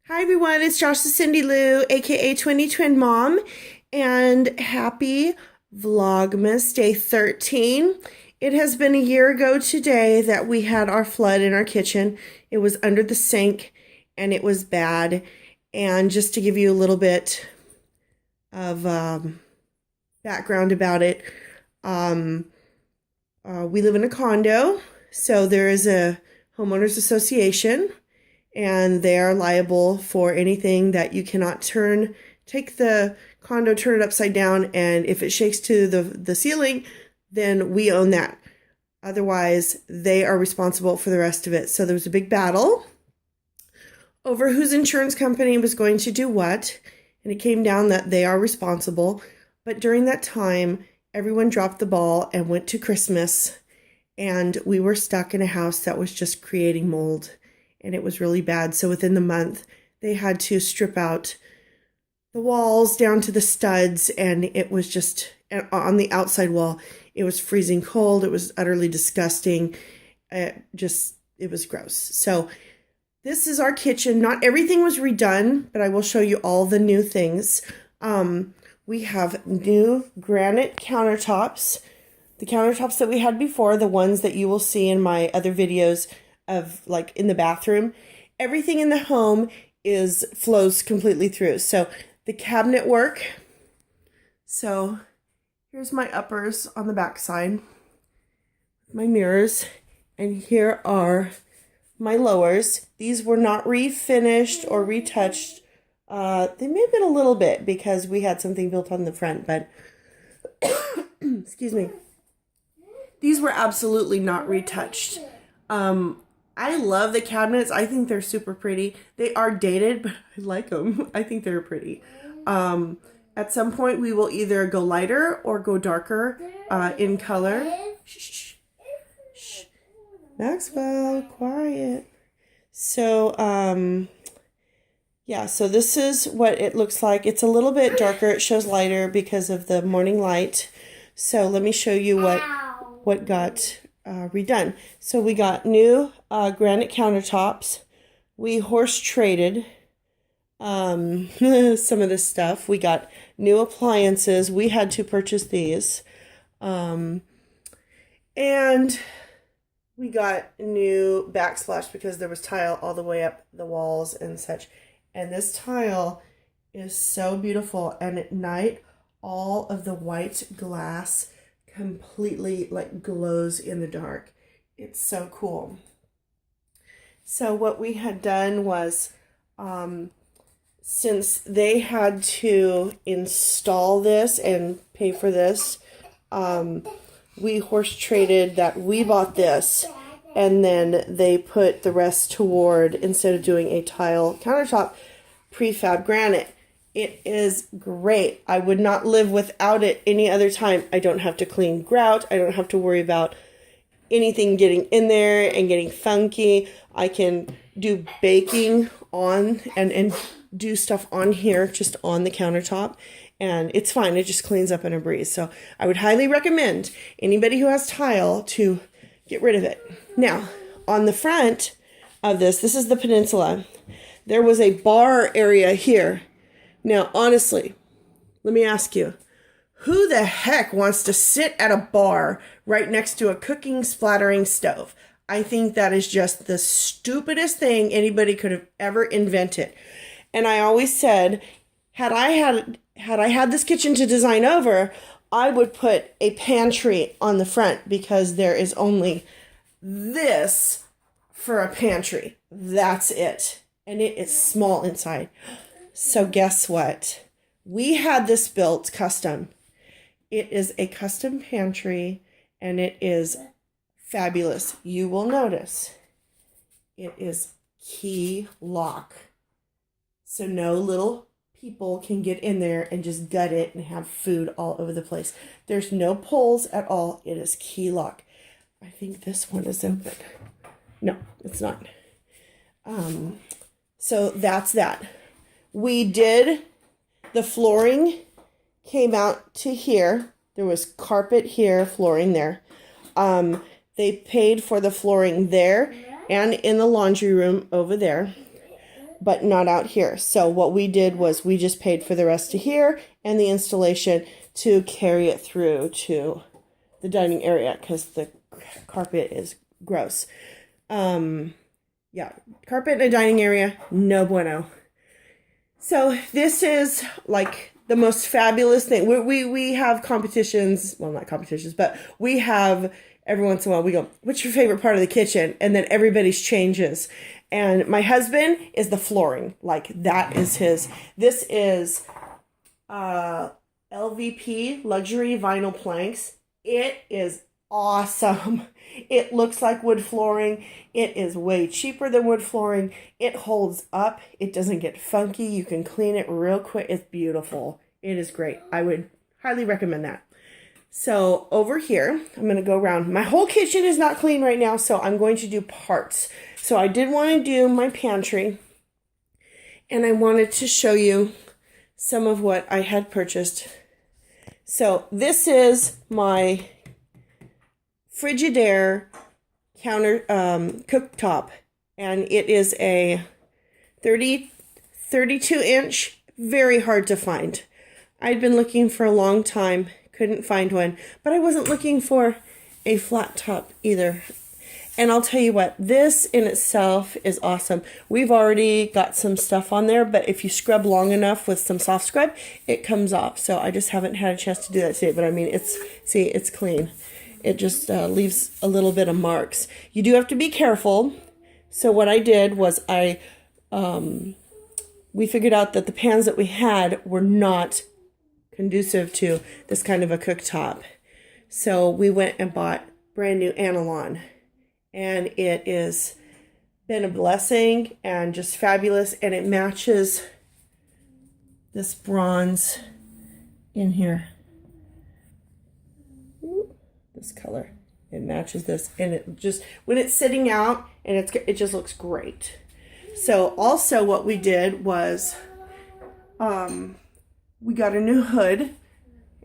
Hi everyone, it's Joshua Cindy Lou, aka 20 Twin Mom, and happy Vlogmas Day 13. It has been a year ago today that we had our flood in our kitchen. It was under the sink and it was bad. And just to give you a little bit of background about it, we live in a condo, so there is a homeowners association. And they are liable for anything that you cannot take the condo, turn it upside down, and if it shakes to the ceiling, then we own that. Otherwise, they are responsible for the rest of it. So there was a big battle over whose insurance company was going to do what, and it came down that they are responsible. But during that time, everyone dropped the ball and went to Christmas, and we were stuck in a house that was just creating mold. And it was really bad. So within the month, they had to strip out the walls down to the studs. And it was just on the outside wall, it was freezing cold. It was utterly disgusting. It was gross. So this is our kitchen. Not everything was redone, but I will show you all the new things. We have new granite countertops. The countertops that we had before, the ones that you will see in my other videos of like in the bathroom, everything in the home flows completely through. So the cabinet work. So here's my uppers on the back side, my mirrors, and here are my lowers. These were not refinished or retouched. They may have been a little bit because we had something built on the front, but excuse me. These were absolutely not retouched. I love the cabinets. I think they're super pretty. They are dated, but I like them. I think they're pretty. At some point, we will either go lighter or go darker in color. Shh, shh. Maxwell, quiet. So, yeah, so this is what it looks like. It's a little bit darker. It shows lighter because of the morning light. So let me show you what got redone. So we got new granite countertops. We horse traded some of this stuff. We got new appliances. We had to purchase these. And we got new backsplash because there was tile all the way up the walls and such. And this tile is so beautiful. And at night, all of the white glass completely like glows in the dark. It's so cool. So what we had done was, since they had to install this and pay for this, we horse traded that. We bought this and then they put the rest toward, instead of doing a tile countertop, prefab granite. It is great. I would not live without it any other time. I don't have to clean grout. I don't have to worry about anything getting in there and getting funky. I can do baking on and do stuff on here, just on the countertop. And it's fine. It just cleans up in a breeze. So I would highly recommend anybody who has tile to get rid of it. Now, on the front of this is the peninsula. There was a bar area here. Now, honestly, let me ask you, who the heck wants to sit at a bar right next to a cooking, splattering stove? I think that is just the stupidest thing anybody could have ever invented. And I always said, had I had this kitchen to design over, I would put a pantry on the front because there is only this for a pantry. That's it. And it is small inside. So guess what? We had this built custom. It is a custom pantry and it is fabulous. You will notice it is key lock. So no little people can get in there and just gut it and have food all over the place. There's no pulls at all. It is key lock. I think this one is open. No, it's not. So that's that. We did, the flooring came out to here. There was carpet here, flooring there. They paid for the flooring there and in the laundry room over there. but not out here. So what we did was we just paid for the rest of here and the installation to carry it through to the dining area because the carpet is gross. Yeah, carpet in a dining area, no bueno. So this is like the most fabulous thing. We have competitions, well, not competitions, but we have every once in a while we go, what's your favorite part of the kitchen? And then everybody's changes. And my husband is the flooring. Like that is his. This is LVP luxury vinyl planks. It is awesome. It looks like wood flooring. It is way cheaper than wood flooring. It holds up. It doesn't get funky. You can clean it real quick. It's beautiful. It is great. I would highly recommend that. So over here, I'm going to go around. My whole kitchen is not clean right now, so I'm going to do parts. So I did want to do my pantry, and I wanted to show you some of what I had purchased. So this is my Frigidaire counter cooktop, and it is a 32 inch, very hard to find. I'd been looking for a long time, couldn't find one, but I wasn't looking for a flat top either. And I'll tell you what, this in itself is awesome. We've already got some stuff on there, but if you scrub long enough with some soft scrub, it comes off. So I just haven't had a chance to do that today, but I mean, it's clean. It just leaves a little bit of marks. You do have to be careful. So what I did was we figured out that the pans that we had were not conducive to this kind of a cooktop. So we went and bought brand new Anolon. And it is been a blessing and just fabulous. And it matches this bronze in here. This color. It matches this. And it just, when it's sitting out, and it just looks great. So also what we did was we got a new hood.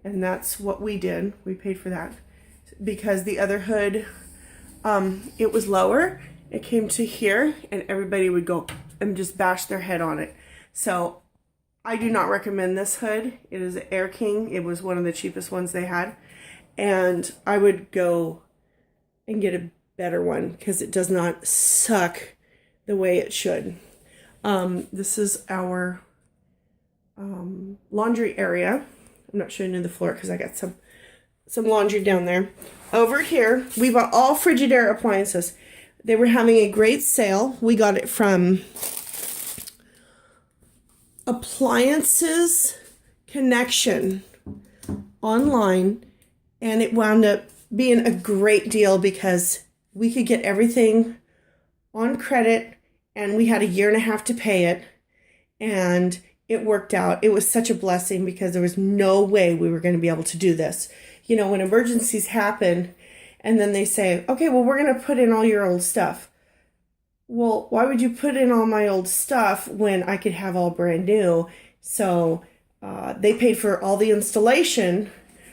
And that's what we did. We paid for that. Because the other hood, it was lower. It came to here and everybody would go and just bash their head on it. So I do not recommend this hood. It is Air King. It was one of the cheapest ones they had. And I would go and get a better one because it does not suck the way it should. This is our laundry area. I'm not showing you the floor because I got some laundry down there. Over here, we bought all Frigidaire appliances. They were having a great sale. We got it from Appliances Connection online, and it wound up being a great deal because we could get everything on credit, and we had a year and a half to pay it, and it worked out. It was such a blessing because there was no way we were going to be able to do this. You know, when emergencies happen and then they say, okay, well, we're going to put in all your old stuff. Well, why would you put in all my old stuff when I could have all brand new? So they paid for all the installation,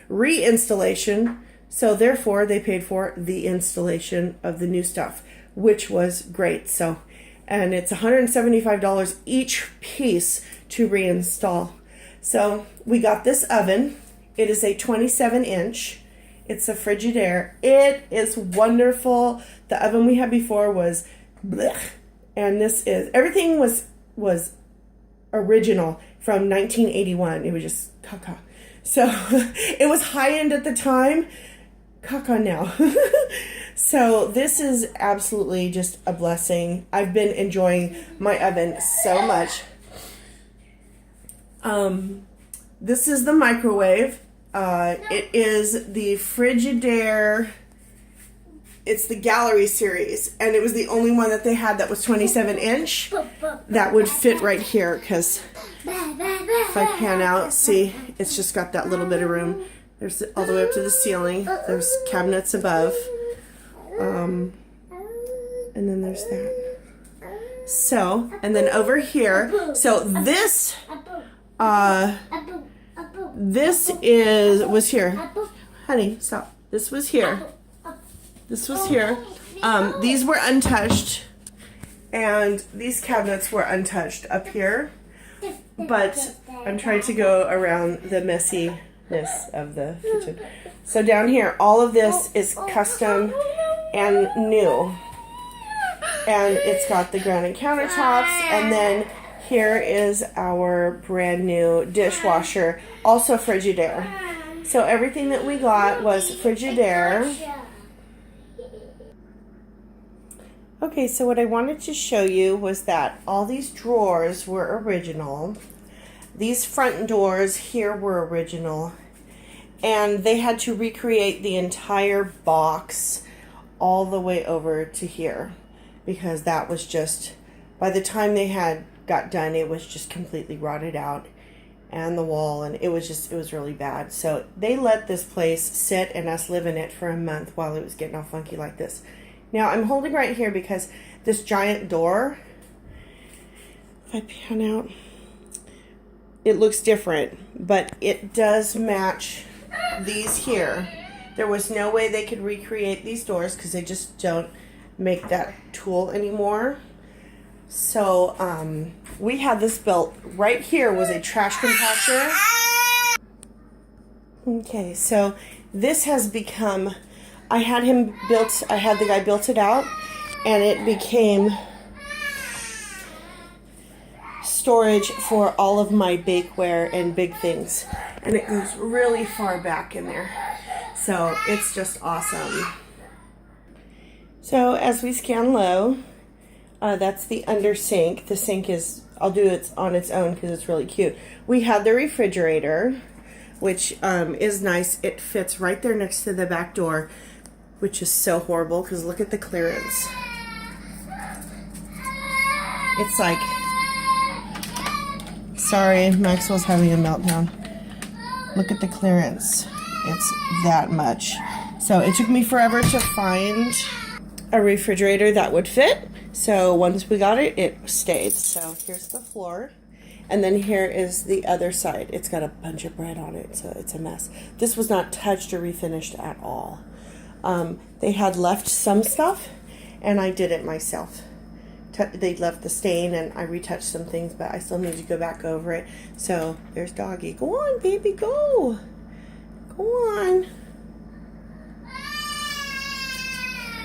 reinstallation. So therefore they paid for the installation of the new stuff, which was great. So, and it's $175 each piece to reinstall. So we got this oven. It is a 27 inch. It's a Frigidaire. It is wonderful. The oven we had before was blech. And this is, everything was original from 1981. It was just caca. So it was high end at the time. Caca now. So this is absolutely just a blessing. I've been enjoying my oven so much. This is the microwave. It is the Frigidaire. It's the Gallery series, and it was the only one that they had that was 27 inch. That would fit right here, because if I pan out, see, it's just got that little bit of room. There's all the way up to the ceiling. There's cabinets above. And then there's that. So, and then over here, so this was here. Honey, stop. This was here. This was here. These were untouched. And these cabinets were untouched up here, but I'm trying to go around the messiness of the kitchen. So down here, all of this is custom and new. And it's got the granite countertops, and then here is our brand new dishwasher, also Frigidaire. So everything that we got was Frigidaire. Okay, so what I wanted to show you was that all these drawers were original. These front doors here were original. And they had to recreate the entire box all the way over to here, because that was just, by the time they got done, it was just completely rotted out, and the wall, and it was really bad. So they let this place sit and us live in it for a month while it was getting all funky like this. Now I'm holding right here because this giant door, if I pan out, it looks different, but it does match these here. There was no way they could recreate these doors because they just don't make that tool anymore. So we had this built. Right here was a trash compactor. Okay, so this has become, I had the guy built it out, and it became storage for all of my bakeware and big things. And it goes really far back in there. So it's just awesome. So as we scan low, that's the under sink. The sink is, I'll do it on its own because it's really cute. We had the refrigerator, which is nice. It fits right there next to the back door, which is so horrible because look at the clearance. It's like, sorry, Maxwell's having a meltdown. Look at the clearance. It's that much. So it took me forever to find a refrigerator that would fit. So once we got it, it stayed. So here's the floor. And then here is the other side. It's got a bunch of bread on it, so it's a mess. This was not touched or refinished at all. They had left some stuff, and I did it myself. They left the stain, and I retouched some things, but I still need to go back over it. So there's Doggy. Go on, baby, go. Go on.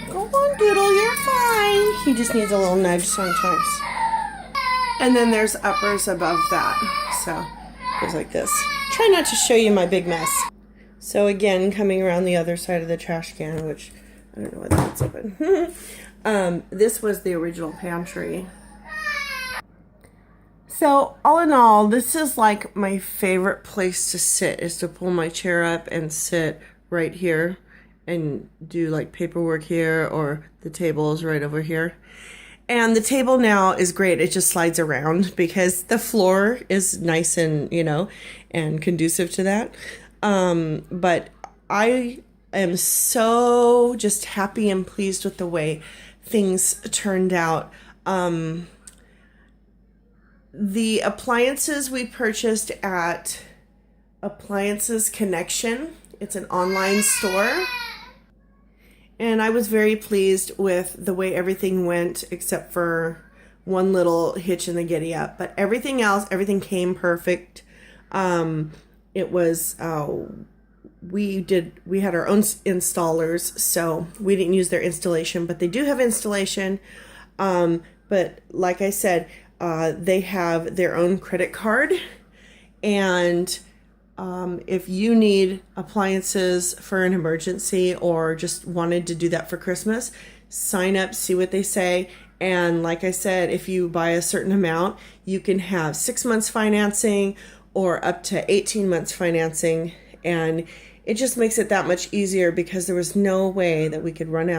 Go on, Doodle, you're fine. He just needs a little nudge sometimes. And then there's uppers above that. So it goes like this. Try not to show you my big mess. So again, coming around the other side of the trash can, which I don't know why that's open. This was the original pantry. So all in all, this is like my favorite place to sit, is to pull my chair up and sit right here and do like paperwork here, or the table is right over here. And the table now is great. It just slides around because the floor is nice and, you know, and conducive to that. But I am so just happy and pleased with the way things turned out. The appliances we purchased at Appliances Connection. It's an online store. And I was very pleased with the way everything went, except for one little hitch in the giddy up. But everything else, everything came perfect. It was, we had our own installers, so we didn't use their installation, but they do have installation. But like I said, they have their own credit card, and if you need appliances for an emergency or just wanted to do that for Christmas, sign up, see what they say. And like I said, if you buy a certain amount, you can have 6 months financing or up to 18 months financing. And it just makes it that much easier because there was no way that we could run out